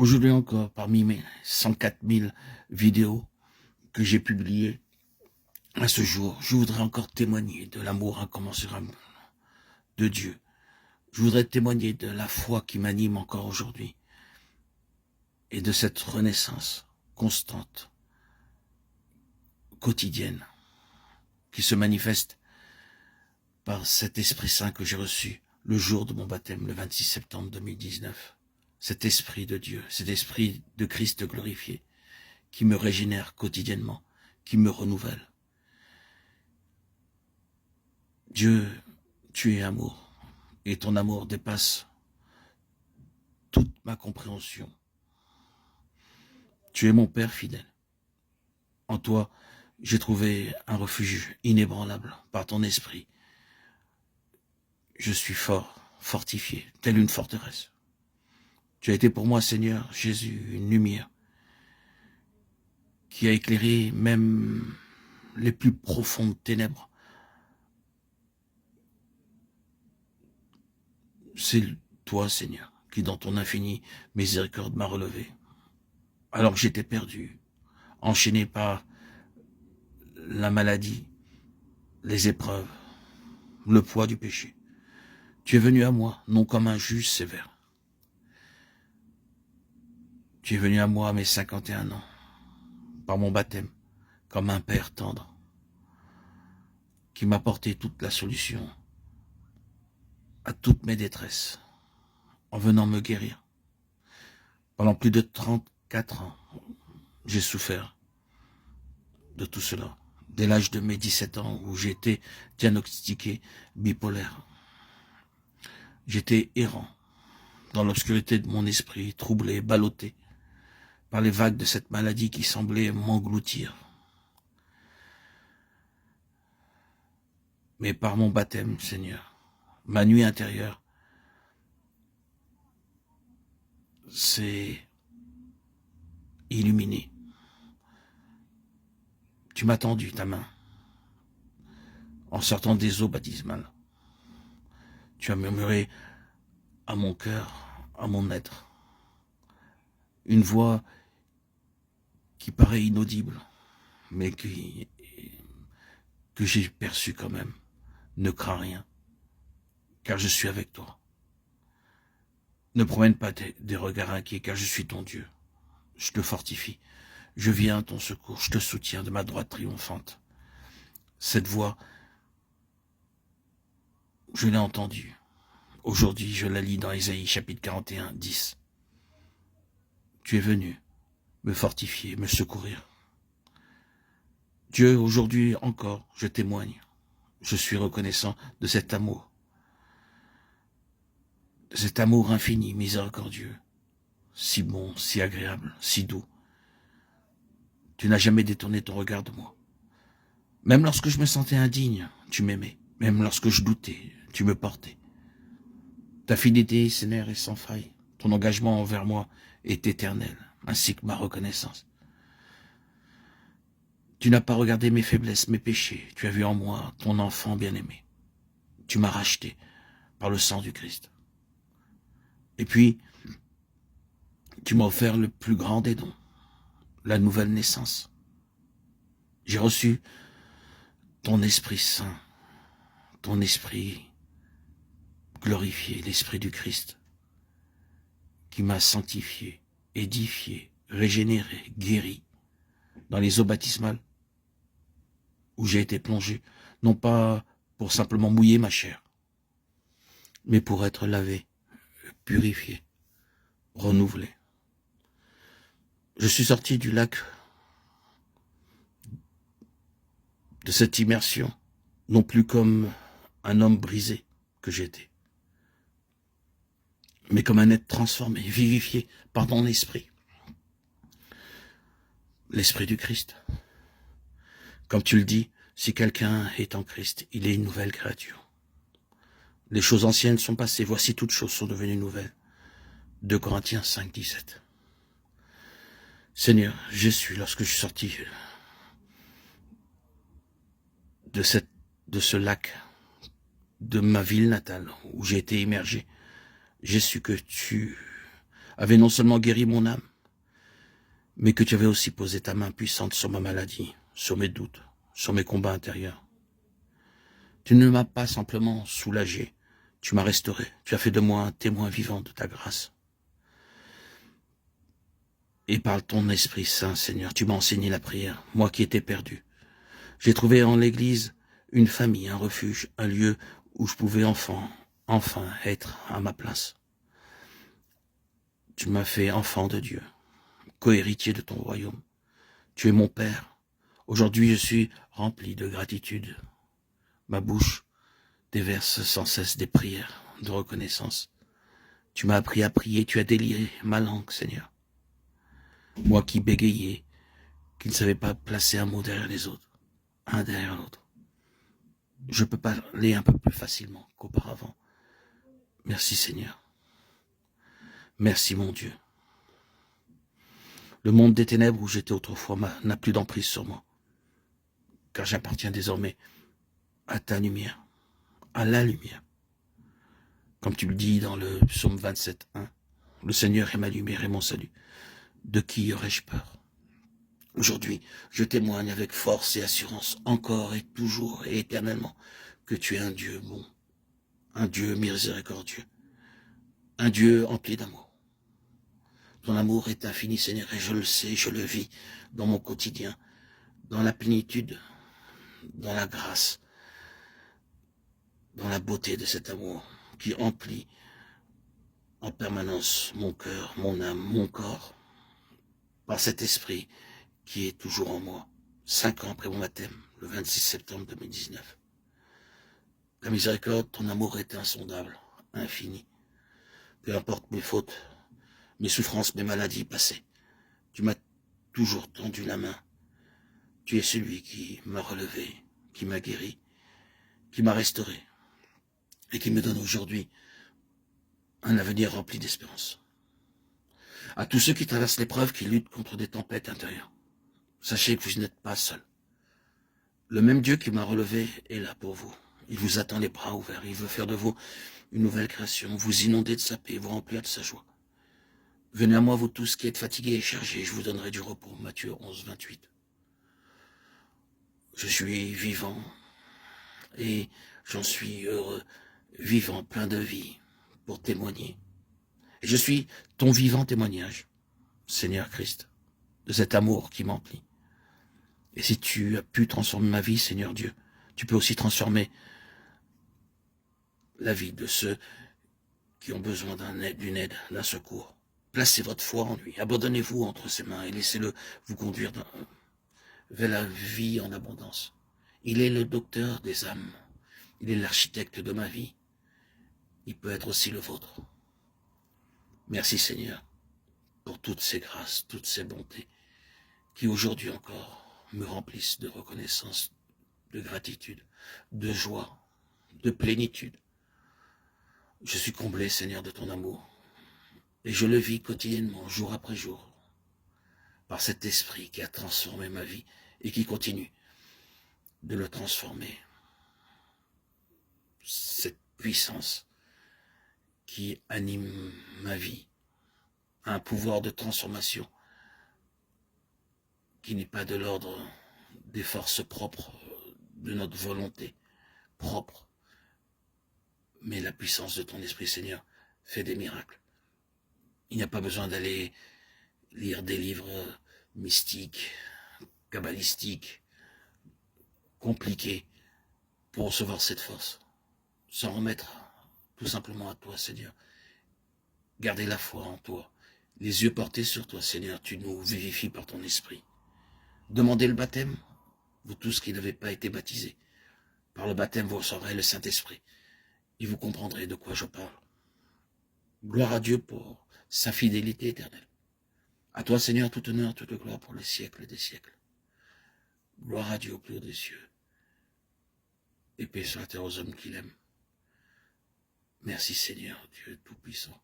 Aujourd'hui encore, parmi mes 104 000 vidéos que j'ai publiées à ce jour, je voudrais encore témoigner de l'amour incommensurable de Dieu. Je voudrais témoigner de la foi qui m'anime encore aujourd'hui et de cette renaissance constante, quotidienne, qui se manifeste par cet Esprit Saint que j'ai reçu le jour de mon baptême, le 26 septembre 2019. Cet Esprit de Dieu, cet Esprit de Christ glorifié, qui me régénère quotidiennement, qui me renouvelle. Dieu, tu es amour, et ton amour dépasse toute ma compréhension. Tu es mon Père fidèle. En toi, j'ai trouvé un refuge inébranlable par ton esprit. Je suis fort, fortifié, telle une forteresse. Tu as été pour moi, Seigneur Jésus, une lumière qui a éclairé même les plus profondes ténèbres. C'est toi, Seigneur, qui dans ton infinie miséricorde m'a relevé. Alors que j'étais perdu, enchaîné par la maladie, les épreuves, le poids du péché. Tu es venu à moi, non comme un juge sévère. Tu es venu à moi à mes 51 ans, par mon baptême, comme un père tendre, qui m'a apporté toute la solution à toutes mes détresses, en venant me guérir. Pendant plus de 34 ans, j'ai souffert de tout cela. Dès l'âge de mes 17 ans, où j'ai été diagnostiqué bipolaire. J'étais errant, dans l'obscurité de mon esprit, troublé, ballotté par les vagues de cette maladie qui semblait m'engloutir. Mais par mon baptême, Seigneur, ma nuit intérieure s'est illuminée. Tu m'as tendu ta main en sortant des eaux baptismales. Tu as murmuré à mon cœur, à mon être, une voix qui paraît inaudible, mais que j'ai perçue quand même. Ne crains rien, car je suis avec toi. Ne promène pas des regards inquiets, car je suis ton Dieu. Je te fortifie. Je viens à ton secours. Je te soutiens de ma droite triomphante. Cette voix, je l'ai entendue. Aujourd'hui, je la lis dans Ésaïe, chapitre 41, 10. Tu es venu me fortifier, me secourir. Dieu, aujourd'hui encore, je témoigne. Je suis reconnaissant de cet amour infini, miséricordieux, si bon, si agréable, si doux. Tu n'as jamais détourné ton regard de moi. Même lorsque je me sentais indigne, tu m'aimais. Même lorsque je doutais, tu me portais. Ta fidélité, Seigneur, est sans faille. Ton engagement envers moi est éternel, ainsi que ma reconnaissance. Tu n'as pas regardé mes faiblesses, mes péchés. Tu as vu en moi ton enfant bien-aimé. Tu m'as racheté par le sang du Christ. Et puis, tu m'as offert le plus grand des dons, la nouvelle naissance. J'ai reçu ton Esprit Saint, ton Esprit glorifié, l'Esprit du Christ, qui m'a sanctifié, édifié, régénéré, guéri, dans les eaux baptismales, où j'ai été plongé, non pas pour simplement mouiller ma chair, mais pour être lavé, purifié, renouvelé. Je suis sorti du lac de cette immersion, non plus comme un homme brisé que j'étais, mais comme un être transformé, vivifié par ton esprit, l'Esprit du Christ. Comme tu le dis, si quelqu'un est en Christ, il est une nouvelle créature. Les choses anciennes sont passées, voici toutes choses sont devenues nouvelles. 2 Corinthiens 5, 17. Seigneur, je suis, lorsque je suis sorti de ce lac, de ma ville natale, où j'ai été immergé, j'ai su que tu avait non seulement guéri mon âme, mais que tu avais aussi posé ta main puissante sur ma maladie, sur mes doutes, sur mes combats intérieurs. Tu ne m'as pas simplement soulagé, tu m'as restauré, tu as fait de moi un témoin vivant de ta grâce. Et par ton Esprit Saint, Seigneur, tu m'as enseigné la prière, moi qui étais perdu. J'ai trouvé en l'Église une famille, un refuge, un lieu où je pouvais enfin être à ma place. Tu m'as fait enfant de Dieu, co-héritier de ton royaume. Tu es mon Père. Aujourd'hui, je suis rempli de gratitude. Ma bouche déverse sans cesse des prières de reconnaissance. Tu m'as appris à prier, tu as délié ma langue, Seigneur. Moi qui bégayais, qui ne savais pas placer un mot derrière les autres, un derrière l'autre. Je peux parler un peu plus facilement qu'auparavant. Merci, Seigneur. Merci, mon Dieu. Le monde des ténèbres où j'étais autrefois n'a plus d'emprise sur moi, car j'appartiens désormais à ta lumière, à la lumière. Comme tu le dis dans le psaume 27:1, le Seigneur est ma lumière et mon salut. De qui aurais-je peur? Aujourd'hui, je témoigne avec force et assurance, encore et toujours et éternellement, que tu es un Dieu bon, un Dieu miséricordieux, un Dieu empli d'amour. Ton amour est infini, Seigneur, et je le sais, je le vis dans mon quotidien, dans la plénitude, dans la grâce, dans la beauté de cet amour qui emplit en permanence mon cœur, mon âme, mon corps, par cet esprit qui est toujours en moi, 5 ans après mon baptême, le 26 septembre 2019. Ta miséricorde, ton amour est insondable, infini. Peu importe mes fautes, mes souffrances, mes maladies passées, tu m'as toujours tendu la main. Tu es celui qui m'a relevé, qui m'a guéri, qui m'a restauré et qui me donne aujourd'hui un avenir rempli d'espérance. À tous ceux qui traversent l'épreuve, qui luttent contre des tempêtes intérieures, sachez que vous n'êtes pas seul. Le même Dieu qui m'a relevé est là pour vous. Il vous attend les bras ouverts. Il veut faire de vous une nouvelle création, vous inonder de sa paix, vous remplir de sa joie. Venez à moi, vous tous qui êtes fatigués et chargés, je vous donnerai du repos. Matthieu 11, 28. Je suis vivant et j'en suis heureux, vivant, plein de vie, pour témoigner. Et je suis ton vivant témoignage, Seigneur Christ, de cet amour qui m'emplit. Et si tu as pu transformer ma vie, Seigneur Dieu, tu peux aussi transformer la vie de ceux qui ont besoin d'une aide, d'un secours. Placez votre foi en lui, abandonnez-vous entre ses mains et laissez-le vous conduire vers la vie en abondance. Il est le docteur des âmes, il est l'architecte de ma vie, il peut être aussi le vôtre. Merci Seigneur pour toutes ces grâces, toutes ces bontés qui aujourd'hui encore me remplissent de reconnaissance, de gratitude, de joie, de plénitude. Je suis comblé, Seigneur, de ton amour, et je le vis quotidiennement, jour après jour, par cet esprit qui a transformé ma vie et qui continue de le transformer. Cette puissance qui anime ma vie a un pouvoir de transformation qui n'est pas de l'ordre des forces propres de notre volonté propre, mais la puissance de ton Esprit, Seigneur, fait des miracles. Il n'y a pas besoin d'aller lire des livres mystiques, kabbalistiques, compliqués, pour recevoir cette force. S'en remettre tout simplement à toi, Seigneur. Garder la foi en toi. Les yeux portés sur toi, Seigneur, tu nous vivifies par ton esprit. Demandez le baptême, vous tous qui n'avez pas été baptisés. Par le baptême, vous recevrez le Saint-Esprit. Et vous comprendrez de quoi je parle. Gloire à Dieu pour sa fidélité éternelle. À toi, Seigneur, tout honneur, toute gloire pour les siècles des siècles. Gloire à Dieu au plus haut des cieux. Et paix sur la terre aux hommes qui l'aiment. Merci Seigneur, Dieu Tout-Puissant.